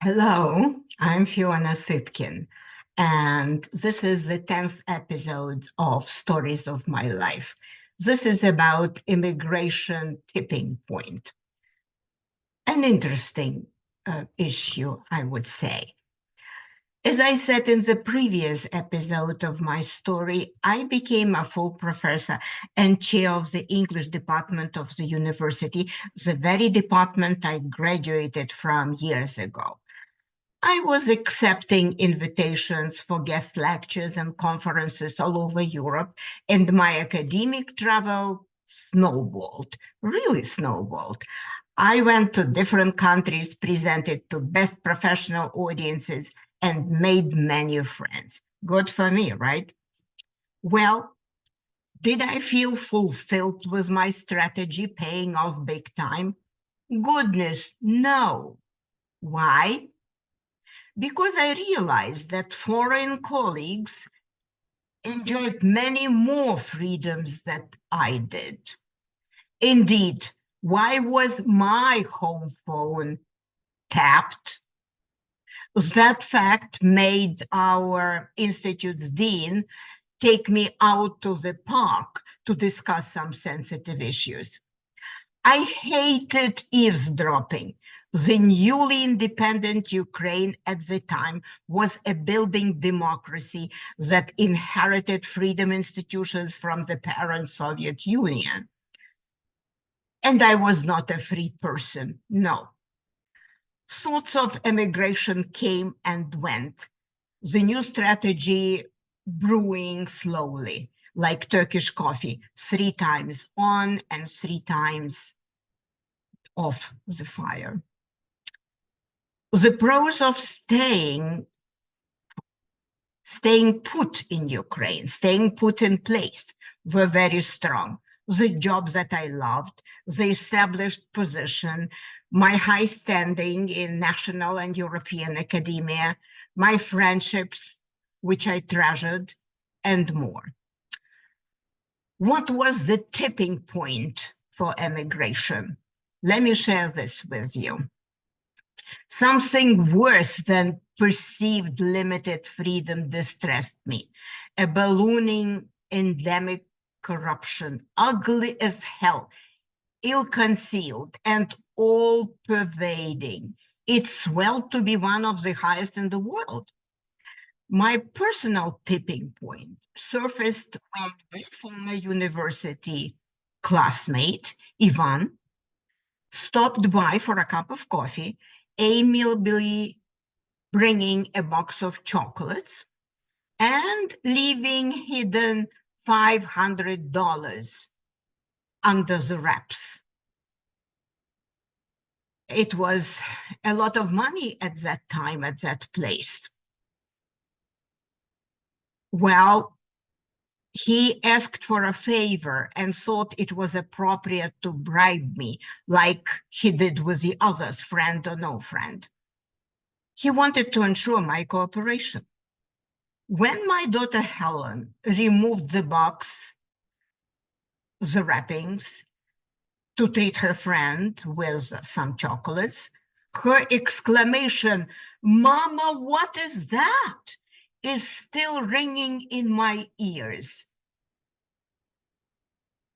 Hello, I'm Fiona Sitkin, and this is the 10th episode of Stories of My Life. This is about immigration tipping point, an interesting issue, I would say. As I said in the previous episode of my story, I became a full professor and chair of the English department of the university, the very department I graduated from years ago. I was accepting invitations for guest lectures and conferences all over Europe, and my academic travel snowballed, really snowballed. I went to different countries, presented to best professional audiences, and made many friends. Good for me, right? Well, did I feel fulfilled with my strategy paying off big time? Goodness, no. Why? Because I realized that foreign colleagues enjoyed many more freedoms that I did. Indeed, why was my home phone tapped? That fact made our institute's dean take me out to the park to discuss some sensitive issues. I hated eavesdropping. The newly independent Ukraine at the time was a building democracy that inherited freedom institutions from the parent Soviet Union. And I was not a free person, no. Thoughts of emigration came and went. The new strategy brewing slowly, like Turkish coffee, 3 times on and 3 times off the fire. The pros of staying put in Ukraine, staying put in place were very strong. The job that I loved, the established position, my high standing in national and European academia, my friendships, which I treasured, and more. What was the tipping point for emigration? Let me share this with you. Something worse than perceived limited freedom distressed me. A ballooning endemic corruption, ugly as hell, ill-concealed and all-pervading. It swelled to be one of the highest in the world. My personal tipping point surfaced when my former university classmate, Ivan, stopped by for a cup of coffee, amiably bringing a box of chocolates and leaving hidden $500 under the wraps. It was a lot of money at that time, at that place. Well, he asked for a favor and thought it was appropriate to bribe me, like he did with the others, friend or no friend. He wanted to ensure my cooperation. When my daughter Helen removed the box, the wrappings, to treat her friend with some chocolates, her exclamation, "Mama, what is that?" is still ringing in my ears.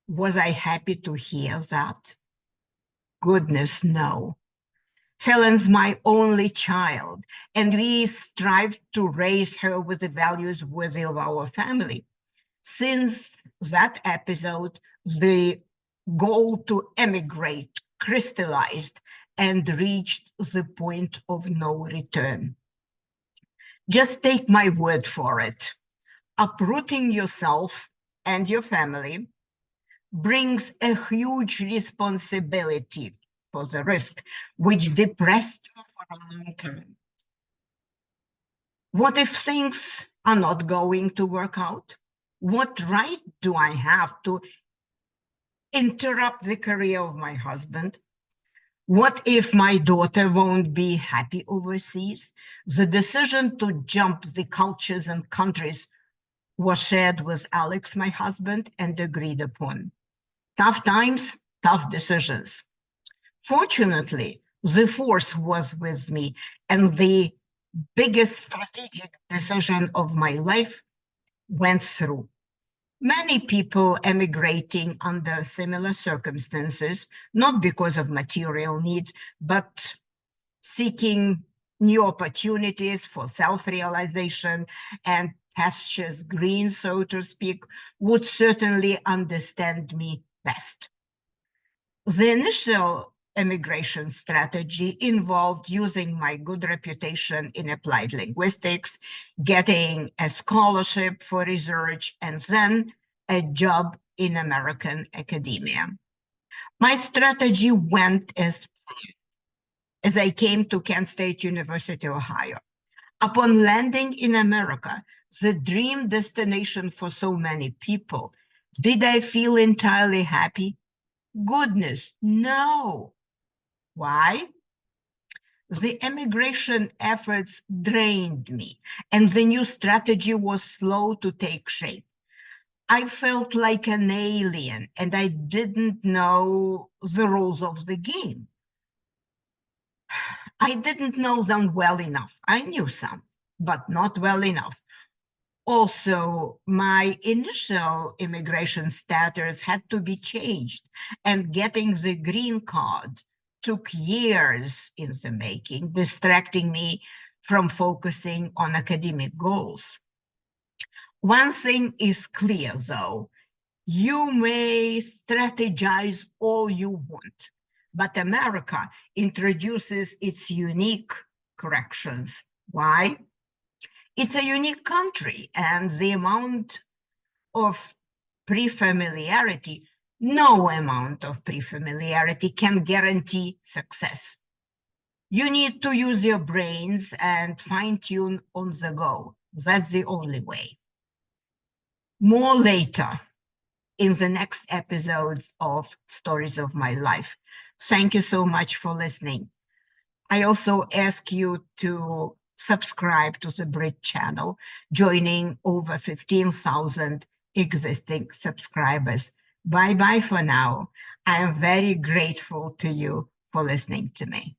Was I happy to hear that? Goodness, no. Helen's my only child, and we strive to raise her with the values worthy of our family. Since that episode, the goal to emigrate crystallized and reached the point of no return. Just take my word for it. Uprooting yourself and your family brings a huge responsibility for the risk, which depressed you for a long time. What if things are not going to work out? What right do I have to interrupt the career of my husband? What if my daughter won't be happy overseas? The decision to jump the cultures and countries was shared with Alex, my husband, and agreed upon. Tough times, tough decisions. Fortunately, The force was with me, and the biggest strategic decision of my life went through. Many people emigrating under similar circumstances, not because of material needs, but seeking new opportunities for self-realization and pastures green, so to speak, would certainly understand me best. The initial immigration strategy involved using my good reputation in applied linguistics, getting a scholarship for research, and then a job in American academia. My strategy went as I came to Kent State University, Ohio. Upon landing in America, the dream destination for so many people, did I feel entirely happy? Goodness, no. Why? The immigration efforts drained me, and the new strategy was slow to take shape. I felt like an alien, and I didn't know the rules of the game. I didn't know them well enough. I knew some, but not well enough. Also, my initial immigration status had to be changed, and getting the green card took years in the making, distracting me from focusing on academic goals. One thing is clear, though. You may strategize all you want, but America introduces its unique corrections. Why? It's a unique country, and the amount of pre-familiarity, no amount of pre-familiarity can guarantee success. You need to use your brains and fine-tune on the go. That's the only way. More later in the next episodes of Stories of My Life. Thank you so much for listening. I also ask you to subscribe to the Brit channel, joining over 15,000 existing subscribers. Bye-bye for now. I am very grateful to you for listening to me.